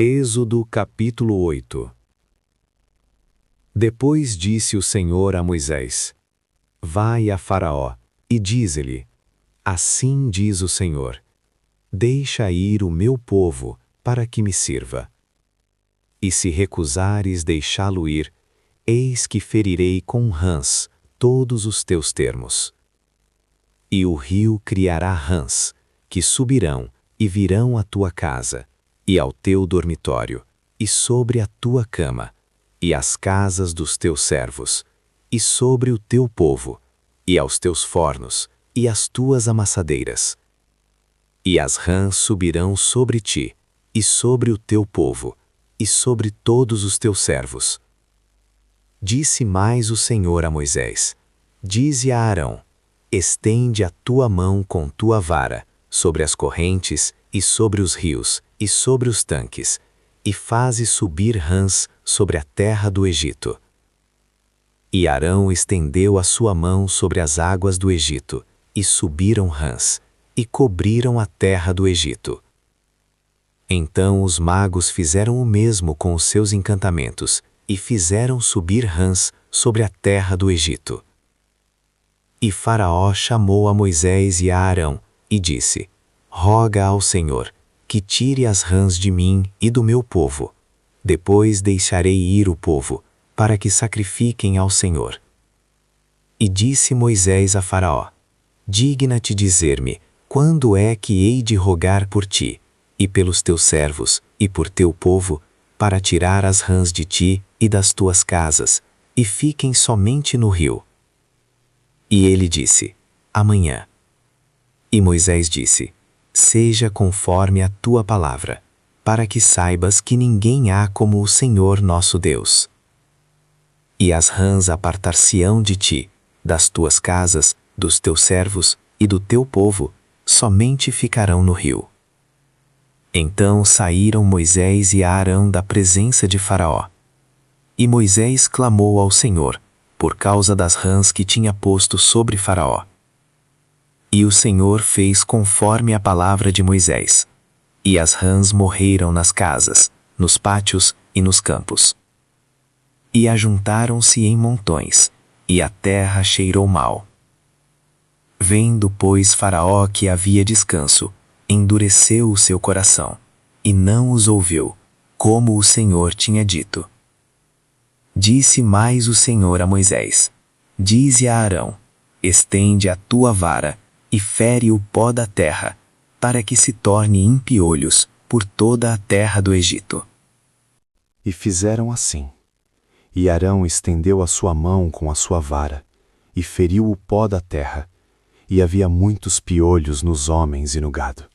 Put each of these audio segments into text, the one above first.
Êxodo capítulo 8. Depois disse o Senhor a Moisés: Vai a Faraó, e dize-lhe: Assim diz o Senhor: Deixa ir o meu povo, para que me sirva. E se recusares deixá-lo ir, eis que ferirei com rãs todos os teus termos. E o rio criará rãs, que subirão e virão à tua casa, e ao teu dormitório, e sobre a tua cama, e às casas dos teus servos, e sobre o teu povo, e aos teus fornos, e às tuas amassadeiras. E as rãs subirão sobre ti, e sobre o teu povo, e sobre todos os teus servos. Disse mais o Senhor a Moisés: Dize a Arão: Estende a tua mão com tua vara sobre as correntes, e sobre os rios, e sobre os tanques, e faze subir rãs sobre a terra do Egito. E Arão estendeu a sua mão sobre as águas do Egito, e subiram rãs, e cobriram a terra do Egito. Então os magos fizeram o mesmo com os seus encantamentos, e fizeram subir rãs sobre a terra do Egito. E Faraó chamou a Moisés e a Arão, e disse: Roga ao Senhor, que tire as rãs de mim e do meu povo. Depois deixarei ir o povo, para que sacrifiquem ao Senhor. E disse Moisés a Faraó: Digna-te dizer-me, quando é que hei de rogar por ti, e pelos teus servos, e por teu povo, para tirar as rãs de ti e das tuas casas, e fiquem somente no rio? E ele disse: Amanhã. E Moisés disse: Seja conforme a tua palavra, para que saibas que ninguém há como o Senhor nosso Deus. E as rãs apartar-se-ão de ti, das tuas casas, dos teus servos e do teu povo, somente ficarão no rio. Então saíram Moisés e Arão da presença de Faraó. E Moisés clamou ao Senhor, por causa das rãs que tinha posto sobre Faraó. E o Senhor fez conforme a palavra de Moisés. E as rãs morreram nas casas, nos pátios e nos campos. E ajuntaram-se em montões, e a terra cheirou mal. Vendo, pois, Faraó que havia descanso, endureceu o seu coração, e não os ouviu, como o Senhor tinha dito. Disse mais o Senhor a Moisés: Dize a Arão: Estende a tua vara, e fere o pó da terra, para que se torne em piolhos por toda a terra do Egito. E fizeram assim. E Arão estendeu a sua mão com a sua vara, e feriu o pó da terra, e havia muitos piolhos nos homens e no gado.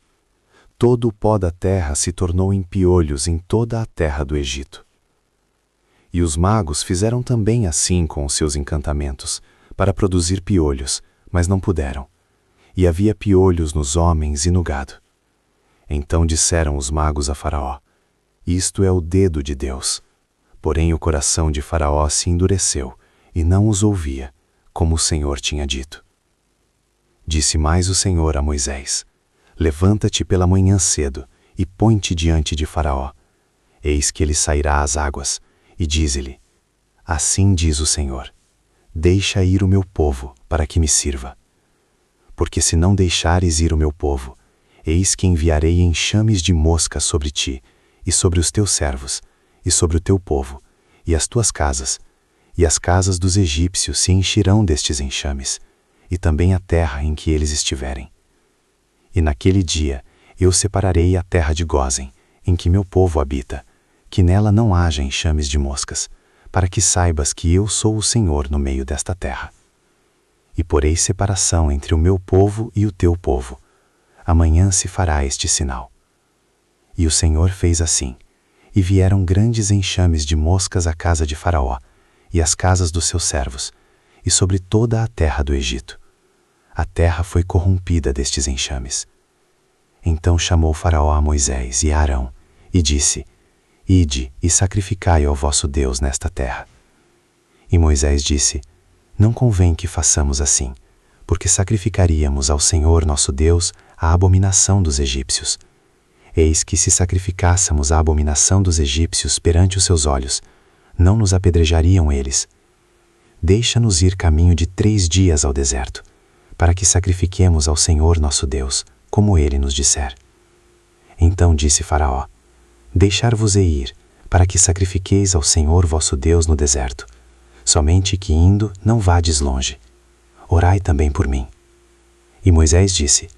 Todo o pó da terra se tornou em piolhos em toda a terra do Egito. E os magos fizeram também assim com os seus encantamentos, para produzir piolhos, mas não puderam. E havia piolhos nos homens e no gado. Então disseram os magos a Faraó: Isto é o dedo de Deus. Porém o coração de Faraó se endureceu, e não os ouvia, como o Senhor tinha dito. Disse mais o Senhor a Moisés: Levanta-te pela manhã cedo, e põe-te diante de Faraó. Eis que ele sairá às águas, e dize-lhe: Assim diz o Senhor: Deixa ir o meu povo, para que me sirva. Porque se não deixares ir o meu povo, eis que enviarei enxames de mosca sobre ti, e sobre os teus servos, e sobre o teu povo, e as tuas casas, e as casas dos egípcios se encherão destes enxames, e também a terra em que eles estiverem. E naquele dia eu separarei a terra de Gósen, em que meu povo habita, que nela não haja enxames de moscas, para que saibas que eu sou o Senhor no meio desta terra. E porei separação entre o meu povo e o teu povo. Amanhã se fará este sinal. E o Senhor fez assim, e vieram grandes enxames de moscas à casa de Faraó, e às casas dos seus servos, e sobre toda a terra do Egito. A terra foi corrompida destes enxames. Então chamou Faraó a Moisés e a Arão, e disse: Ide e sacrificai ao vosso Deus nesta terra. E Moisés disse: Não convém que façamos assim, porque sacrificaríamos ao Senhor nosso Deus a abominação dos egípcios. Eis que se sacrificássemos a abominação dos egípcios perante os seus olhos, não nos apedrejariam eles. Deixa-nos ir caminho de 3 dias ao deserto, para que sacrifiquemos ao Senhor nosso Deus, como ele nos disser. Então disse Faraó: Deixar-vos-ei ir, para que sacrifiqueis ao Senhor vosso Deus no deserto. Somente que indo não vades longe. Orai também por mim. E Moisés disse: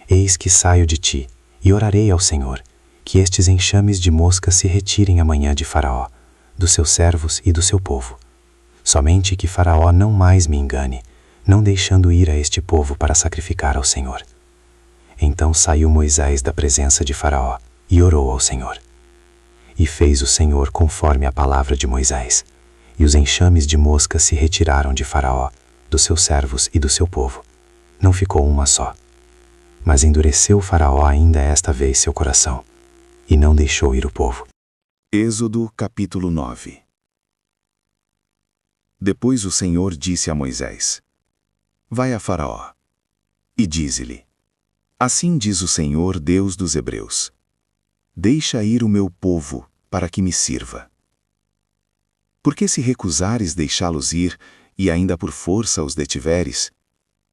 Eis que saio de ti, e orarei ao Senhor, que estes enxames de moscas se retirem amanhã de Faraó, dos seus servos e do seu povo. Somente que Faraó não mais me engane, não deixando ir a este povo para sacrificar ao Senhor. Então saiu Moisés da presença de Faraó e orou ao Senhor. E fez o Senhor conforme a palavra de Moisés, e os enxames de moscas se retiraram de Faraó, dos seus servos e do seu povo. Não ficou uma só. Mas endureceu Faraó ainda esta vez seu coração, e não deixou ir o povo. Êxodo capítulo 9. Depois o Senhor disse a Moisés: Vai a Faraó, e dize-lhe: Assim diz o Senhor, Deus dos Hebreus: Deixa ir o meu povo, para que me sirva. Porque se recusares deixá-los ir, e ainda por força os detiveres,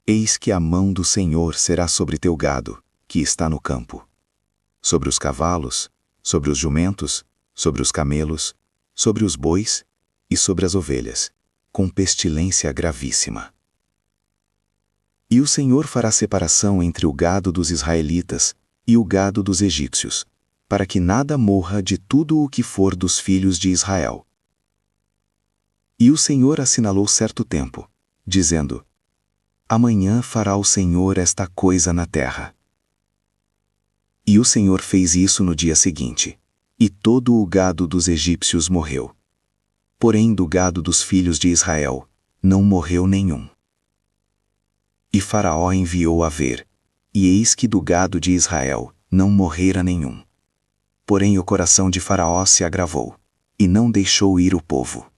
eis que a mão do Senhor será sobre teu gado, que está no campo, sobre os cavalos, sobre os jumentos, sobre os camelos, sobre os bois e sobre as ovelhas, com pestilência gravíssima. E o Senhor fará separação entre o gado dos israelitas e o gado dos egípcios, para que nada morra de tudo o que for dos filhos de Israel. E o Senhor assinalou certo tempo, dizendo: Amanhã fará o Senhor esta coisa na terra. E o Senhor fez isso no dia seguinte, e todo o gado dos egípcios morreu. Porém do gado dos filhos de Israel, não morreu nenhum. E Faraó enviou a ver, e eis que do gado de Israel não morrera nenhum. Porém o coração de Faraó se agravou, e não deixou ir o povo.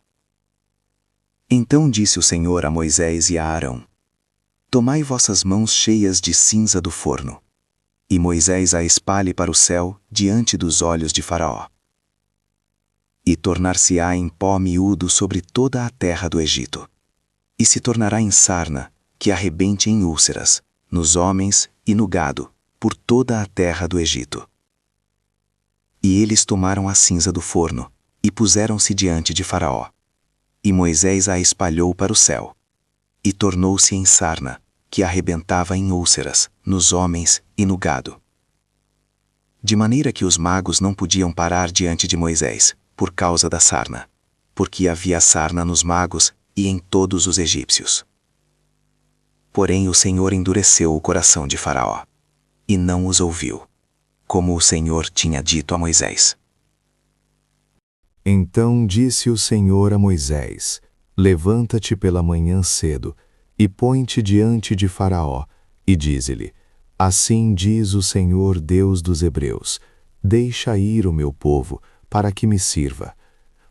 Então disse o Senhor a Moisés e a Arão: Tomai vossas mãos cheias de cinza do forno, e Moisés a espalhe para o céu diante dos olhos de Faraó. E tornar-se-á em pó miúdo sobre toda a terra do Egito, e se tornará em sarna, que arrebente em úlceras, nos homens e no gado, por toda a terra do Egito. E eles tomaram a cinza do forno, e puseram-se diante de Faraó. E Moisés a espalhou para o céu, e tornou-se em sarna, que arrebentava em úlceras, nos homens e no gado. De maneira que os magos não podiam parar diante de Moisés, por causa da sarna, porque havia sarna nos magos e em todos os egípcios. Porém o Senhor endureceu o coração de Faraó, e não os ouviu, como o Senhor tinha dito a Moisés. Então disse o Senhor a Moisés: Levanta-te pela manhã cedo, e põe-te diante de Faraó, e dize-lhe: Assim diz o Senhor, Deus dos Hebreus: Deixa ir o meu povo, para que me sirva.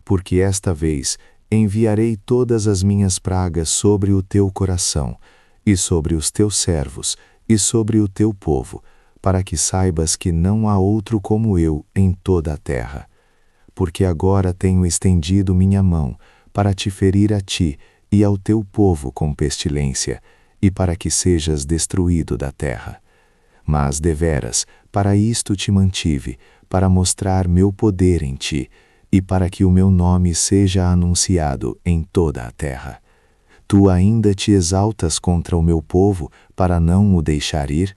Porque esta vez enviarei todas as minhas pragas sobre o teu coração, e sobre os teus servos, e sobre o teu povo, para que saibas que não há outro como eu em toda a terra. Porque agora tenho estendido minha mão, para te ferir a ti e ao teu povo com pestilência, e para que sejas destruído da terra. Mas, deveras, para isto te mantive, para mostrar meu poder em ti, e para que o meu nome seja anunciado em toda a terra. Tu ainda te exaltas contra o meu povo, para não o deixar ir?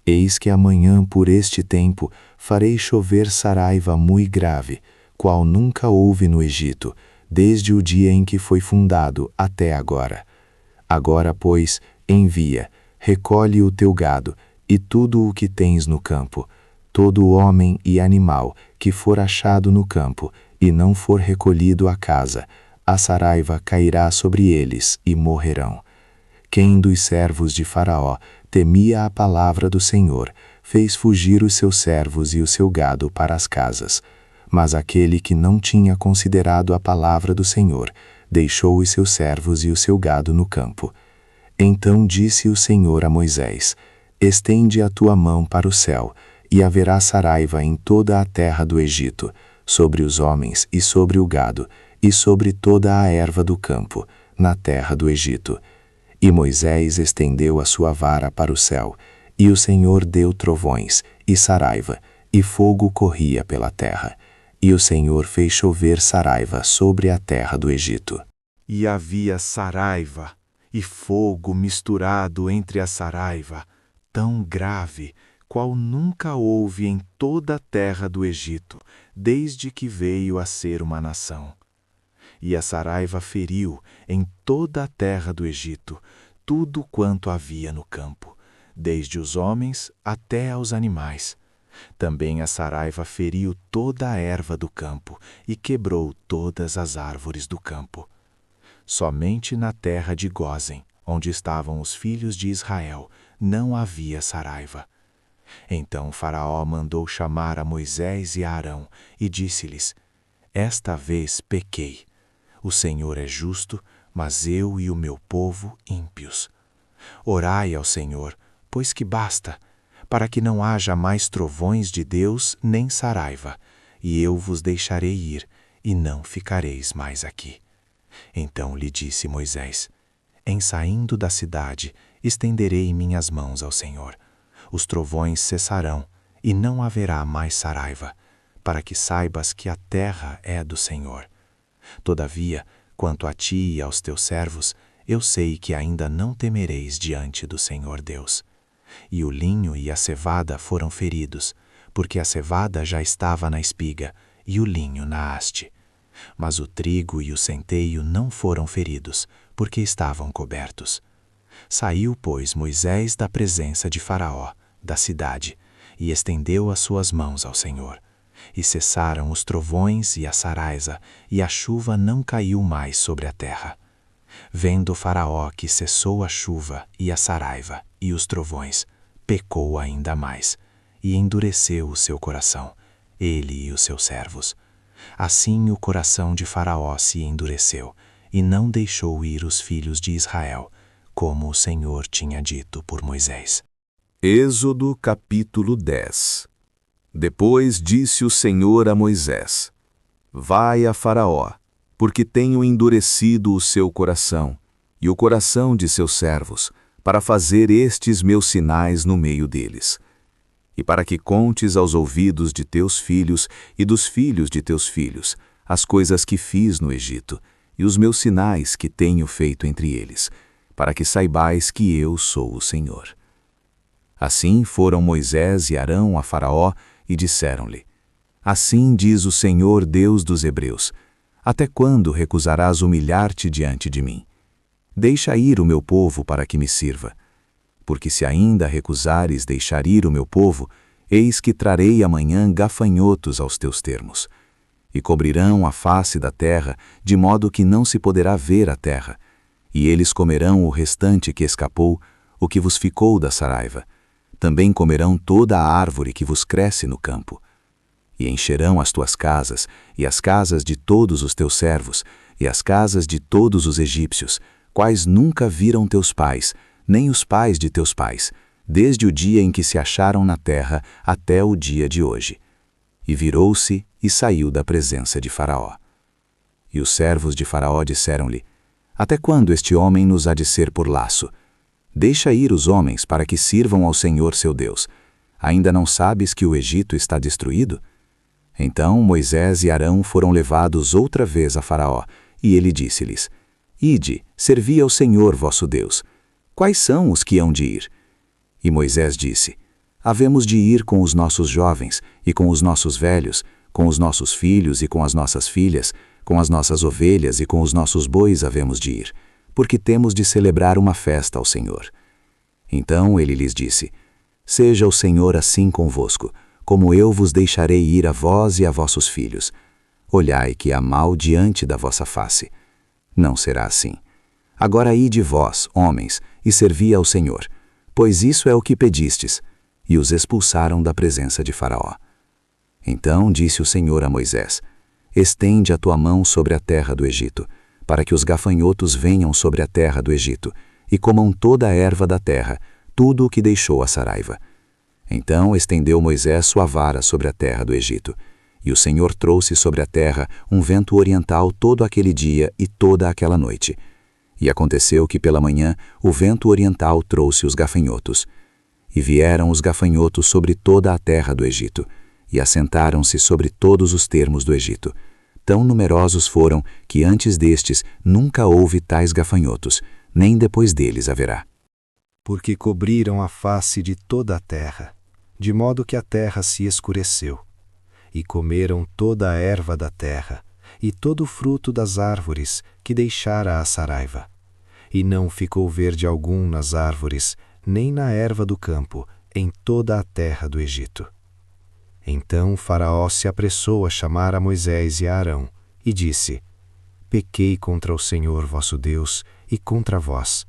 Eis que amanhã, por este tempo, farei chover saraiva mui grave, qual nunca houve no Egito, desde o dia em que foi fundado até agora. Agora, pois, envia, recolhe o teu gado, e tudo o que tens no campo, todo homem e animal que for achado no campo, e não for recolhido à casa, a saraiva cairá sobre eles e morrerão. Quem dos servos de Faraó temia a palavra do Senhor, fez fugir os seus servos e o seu gado para as casas. Mas aquele que não tinha considerado a palavra do Senhor, deixou os seus servos e o seu gado no campo. Então disse o Senhor a Moisés: Estende a tua mão para o céu, e haverá saraiva em toda a terra do Egito, sobre os homens e sobre o gado, e sobre toda a erva do campo, na terra do Egito. E Moisés estendeu a sua vara para o céu, e o Senhor deu trovões, e saraiva, e fogo corria pela terra. E o Senhor fez chover saraiva sobre a terra do Egito. E havia saraiva e fogo misturado entre a saraiva, tão grave, qual nunca houve em toda a terra do Egito, desde que veio a ser uma nação. E a saraiva feriu em toda a terra do Egito tudo quanto havia no campo, desde os homens até aos animais. Também a saraiva feriu toda a erva do campo e quebrou todas as árvores do campo. Somente na terra de Gósen, onde estavam os filhos de Israel, não havia saraiva. Então Faraó mandou chamar a Moisés e a Arão e disse-lhes: Esta vez pequei. O Senhor é justo, mas eu e o meu povo ímpios. Orai ao Senhor, pois que basta, para que não haja mais trovões de Deus nem saraiva, e eu vos deixarei ir, e não ficareis mais aqui. Então lhe disse Moisés: Em saindo da cidade, estenderei minhas mãos ao Senhor. Os trovões cessarão, e não haverá mais saraiva, para que saibas que a terra é do Senhor. Todavia, quanto a ti e aos teus servos, eu sei que ainda não temereis diante do Senhor Deus. E o linho e a cevada foram feridos, porque a cevada já estava na espiga, e o linho na haste. Mas o trigo e o centeio não foram feridos, porque estavam cobertos. Saiu, pois, Moisés da presença de Faraó, da cidade, e estendeu as suas mãos ao Senhor. E cessaram os trovões e a saraiva, e a chuva não caiu mais sobre a terra. Vendo Faraó que cessou a chuva e a saraiva e os trovões, pecou ainda mais, e endureceu o seu coração, ele e os seus servos. Assim o coração de Faraó se endureceu, e não deixou ir os filhos de Israel, como o Senhor tinha dito por Moisés. Êxodo capítulo 10. Depois disse o Senhor a Moisés: Vai a Faraó, porque tenho endurecido o seu coração, e o coração de seus servos, para fazer estes meus sinais no meio deles. E para que contes aos ouvidos de teus filhos e dos filhos de teus filhos as coisas que fiz no Egito, e os meus sinais que tenho feito entre eles, para que saibais que eu sou o Senhor. Assim foram Moisés e Arão a Faraó e disseram-lhe: Assim diz o Senhor Deus dos Hebreus: Até quando recusarás humilhar-te diante de mim? Deixa ir o meu povo para que me sirva. Porque se ainda recusares deixar ir o meu povo, eis que trarei amanhã gafanhotos aos teus termos. E cobrirão a face da terra, de modo que não se poderá ver a terra. E eles comerão o restante que escapou, o que vos ficou da saraiva. Também comerão toda a árvore que vos cresce no campo. E encherão as tuas casas, e as casas de todos os teus servos, e as casas de todos os egípcios, quais nunca viram teus pais, nem os pais de teus pais, desde o dia em que se acharam na terra até o dia de hoje. E virou-se e saiu da presença de Faraó. E os servos de Faraó disseram-lhe: Até quando este homem nos há de ser por laço? Deixa ir os homens para que sirvam ao Senhor seu Deus. Ainda não sabes que o Egito está destruído? Então Moisés e Arão foram levados outra vez a Faraó, e ele disse-lhes: Ide, servi ao Senhor vosso Deus. Quais são os que hão de ir? E Moisés disse: Havemos de ir com os nossos jovens, e com os nossos velhos, com os nossos filhos e com as nossas filhas, com as nossas ovelhas e com os nossos bois havemos de ir, porque temos de celebrar uma festa ao Senhor. Então ele lhes disse: Seja o Senhor assim convosco, como eu vos deixarei ir a vós e a vossos filhos. Olhai que há mal diante da vossa face. Não será assim. Agora ide vós, homens, e servi ao Senhor, pois isso é o que pedistes. E os expulsaram da presença de Faraó. Então disse o Senhor a Moisés: Estende a tua mão sobre a terra do Egito, para que os gafanhotos venham sobre a terra do Egito, e comam toda a erva da terra, tudo o que deixou a saraiva. Então estendeu Moisés sua vara sobre a terra do Egito, e o Senhor trouxe sobre a terra um vento oriental todo aquele dia e toda aquela noite. E aconteceu que pela manhã o vento oriental trouxe os gafanhotos. E vieram os gafanhotos sobre toda a terra do Egito, e assentaram-se sobre todos os termos do Egito. Tão numerosos foram que antes destes nunca houve tais gafanhotos, nem depois deles haverá. Porque cobriram a face de toda a terra, de modo que a terra se escureceu. E comeram toda a erva da terra, e todo o fruto das árvores que deixara a saraiva. E não ficou verde algum nas árvores, nem na erva do campo, em toda a terra do Egito. Então Faraó se apressou a chamar a Moisés e a Arão, e disse: Pequei contra o Senhor vosso Deus e contra vós.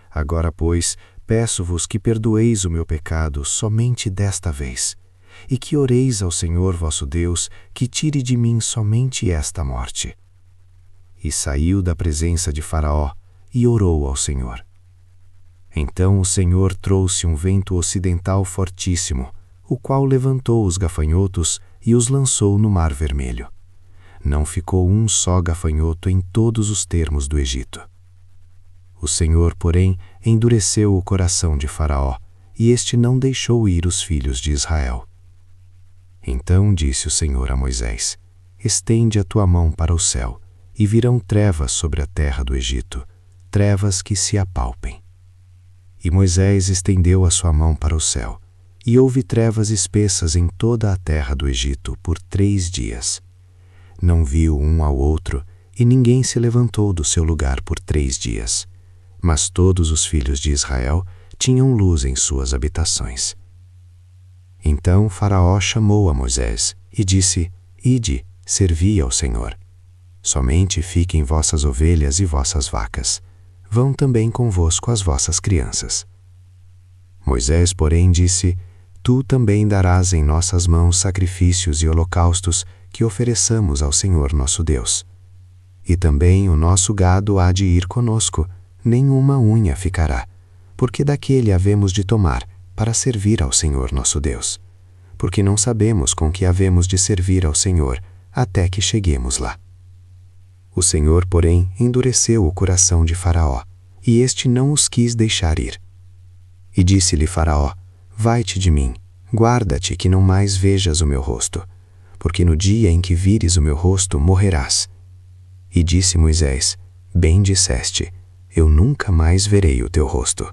Agora, pois, peço-vos que perdoeis o meu pecado somente desta vez, e que oreis ao Senhor vosso Deus que tire de mim somente esta morte. E saiu da presença de Faraó e orou ao Senhor. Então o Senhor trouxe um vento ocidental fortíssimo, o qual levantou os gafanhotos e os lançou no Mar Vermelho. Não ficou um só gafanhoto em todos os termos do Egito. O Senhor, porém, endureceu o coração de Faraó, e este não deixou ir os filhos de Israel. Então disse o Senhor a Moisés: Estende a tua mão para o céu, e virão trevas sobre a terra do Egito, trevas que se apalpem. E Moisés estendeu a sua mão para o céu, e houve trevas espessas em toda a terra do Egito por 3 dias. Não viu um ao outro, e ninguém se levantou do seu lugar por 3 dias. Mas todos os filhos de Israel tinham luz em suas habitações. Então Faraó chamou a Moisés e disse: Ide, servi ao Senhor. Somente fiquem vossas ovelhas e vossas vacas. Vão também convosco as vossas crianças. Moisés, porém, disse: Tu também darás em nossas mãos sacrifícios e holocaustos que ofereçamos ao Senhor nosso Deus. E também o nosso gado há de ir conosco, nenhuma unha ficará, porque daquele havemos de tomar para servir ao Senhor nosso Deus, porque não sabemos com que havemos de servir ao Senhor até que cheguemos lá. O Senhor, porém, endureceu o coração de Faraó, e este não os quis deixar ir. E disse-lhe Faraó: Vai-te de mim, guarda-te que não mais vejas o meu rosto, porque no dia em que vires o meu rosto morrerás. E disse Moisés: Bem disseste, eu nunca mais verei o teu rosto.